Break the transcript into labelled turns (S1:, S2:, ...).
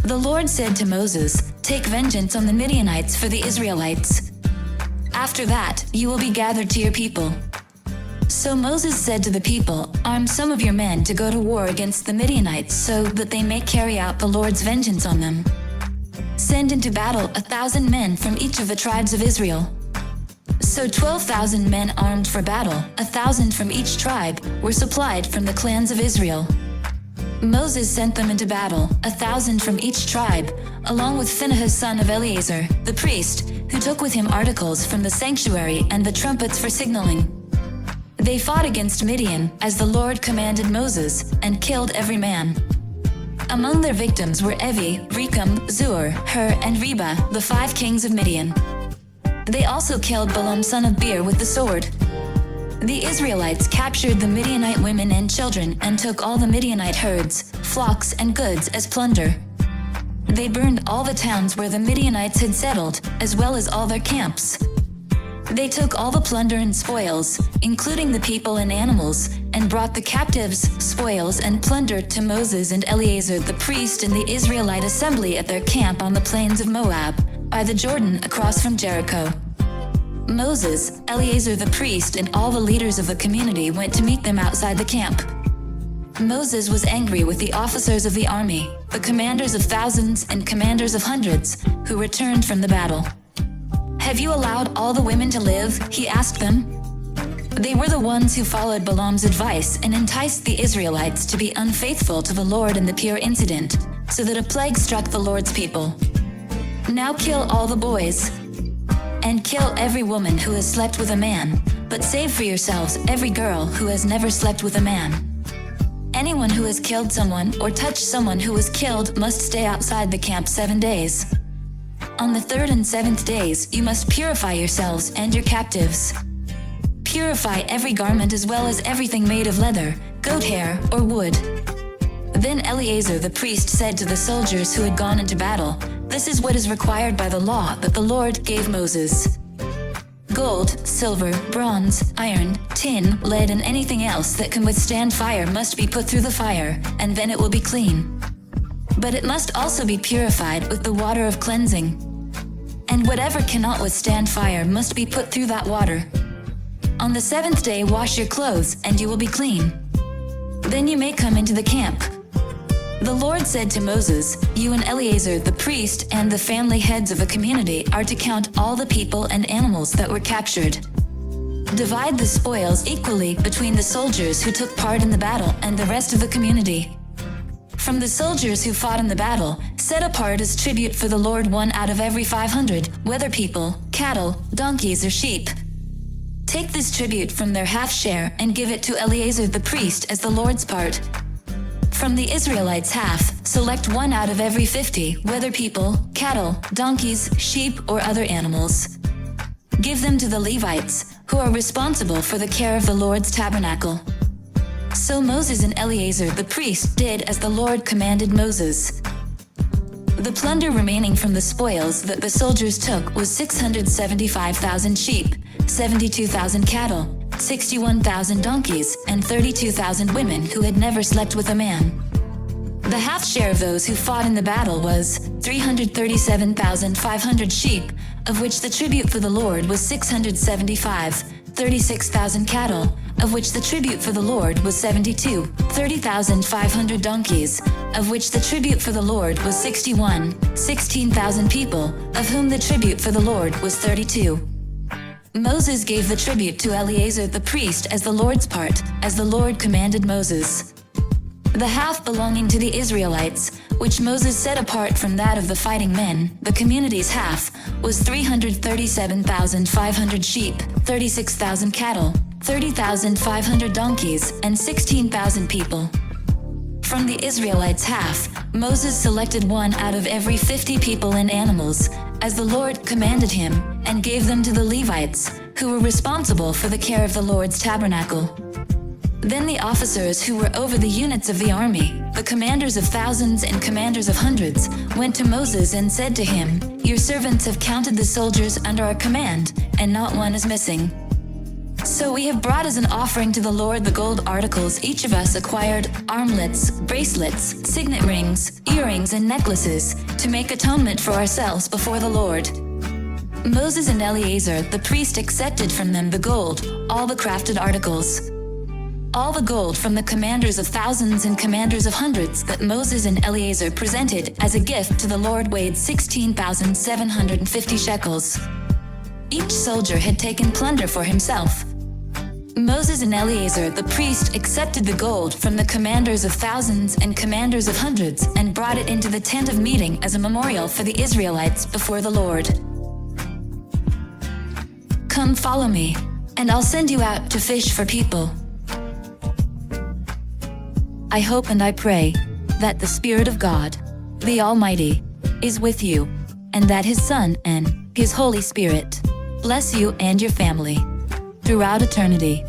S1: The Lord said to Moses, "Take vengeance on the Midianites for the Israelites. After that, you will be gathered to your people." So Moses said to the people, "Arm some of your men to go to war against the Midianites so that they may carry out the Lord's vengeance on them. Send into battle 1,000 men from each of the tribes of Israel." So 12,000 men armed for battle, 1,000 from each tribe, were supplied from the clans of Israel. Moses sent them into battle, 1,000 from each tribe, along with Phinehas son of Eleazar, the priest, who took with him articles from the sanctuary and the trumpets for signaling. They fought against Midian, as the Lord commanded Moses, and killed every man. Among their victims were Evi, Rechem, Zur, Hur, and Reba, the 5 kings of Midian. They also killed Balaam son of Beer with the sword. The Israelites captured the Midianite women and children and took all the Midianite herds, flocks, and goods as plunder. They burned all the towns where the Midianites had settled, as well as all their camps. They took all the plunder and spoils, including the people and animals, and brought the captives, spoils, and plunder to Moses and Eleazar the priest and the Israelite assembly at their camp on the plains of Moab, by the Jordan across from Jericho. Moses, Eleazar the priest, and all the leaders of the community went to meet them outside the camp. Moses was angry with the officers of the army, the commanders of thousands and commanders of hundreds, who returned from the battle. "Have you allowed all the women to live?" he asked them. They were the ones who followed Balaam's advice and enticed the Israelites to be unfaithful to the Lord in the Peor incident, so that a plague struck the Lord's people. "Now kill all the boys, and kill every woman who has slept with a man, but save for yourselves every girl who has never slept with a man. Anyone who has killed someone or touched someone who was killed must stay outside the camp 7 days. On the 3rd and 7th days you must purify yourselves and your captives. Purify every garment as well as everything made of leather, goat hair, or wood." Then Eleazar the priest said to the soldiers who had gone into battle, "This is what is required by the law that the Lord gave Moses. Gold, silver, bronze, iron, tin, lead, and anything else that can withstand fire must be put through the fire, and then it will be clean. But it must also be purified with the water of cleansing. And whatever cannot withstand fire must be put through that water. On the 7th day wash your clothes, and you will be clean. Then you may come into the camp." The Lord said to Moses, "You and Eleazar the priest and the family heads of the community are to count all the people and animals that were captured. Divide the spoils equally between the soldiers who took part in the battle and the rest of the community. From the soldiers who fought in the battle, set apart as tribute for the Lord 1 out of every 500, whether people, cattle, donkeys, or sheep. Take this tribute from their half share and give it to Eleazar the priest as the Lord's part. From the Israelites' half, select 1 out of every 50, whether people, cattle, donkeys, sheep, or other animals. Give them to the Levites, who are responsible for the care of the Lord's tabernacle." So Moses and Eleazar the priest did as the Lord commanded Moses. The plunder remaining from the spoils that the soldiers took was 675,000 sheep, 72,000 cattle, 61,000 donkeys, and 32,000 women who had never slept with a man. The half share of those who fought in the battle was 337,500 sheep, of which the tribute for the Lord was 675, 36,000 cattle, of which the tribute for the Lord was 72, 30,500 donkeys, of which the tribute for the Lord was 61, 16,000 people, of whom the tribute for the Lord was 32. Moses gave the tribute to Eleazar the priest as the Lord's part, as the Lord commanded Moses. The half belonging to the Israelites, which Moses set apart from that of the fighting men, the community's half, was 337,500 sheep, 36,000 cattle, 30,500 donkeys, and 16,000 people. From the Israelites' half, Moses selected 1 out of every 50 people and animals, as the Lord commanded him, and gave them to the Levites, who were responsible for the care of the Lord's tabernacle. Then the officers who were over the units of the army, the commanders of thousands and commanders of hundreds, went to Moses and said to him, "Your servants have counted the soldiers under our command, and not one is missing." So we have brought as an offering to the Lord the gold articles each of us acquired, armlets, bracelets, signet rings, earrings, and necklaces, to make atonement for ourselves before the Lord. Moses and Eleazar the priest accepted from them the gold, all the crafted articles. All the gold from the commanders of thousands and commanders of hundreds that Moses and Eleazar presented as a gift to the Lord weighed 16,750 shekels. Each soldier had taken plunder for himself. Moses and Eleazar the priest accepted the gold from the commanders of thousands and commanders of hundreds and brought it into the tent of meeting as a memorial for the Israelites before the Lord. Come follow me, and I'll send you out to fish for people. I hope and I pray that the Spirit of God, the Almighty, is with you, and that His Son and His Holy Spirit bless you and your family throughout eternity.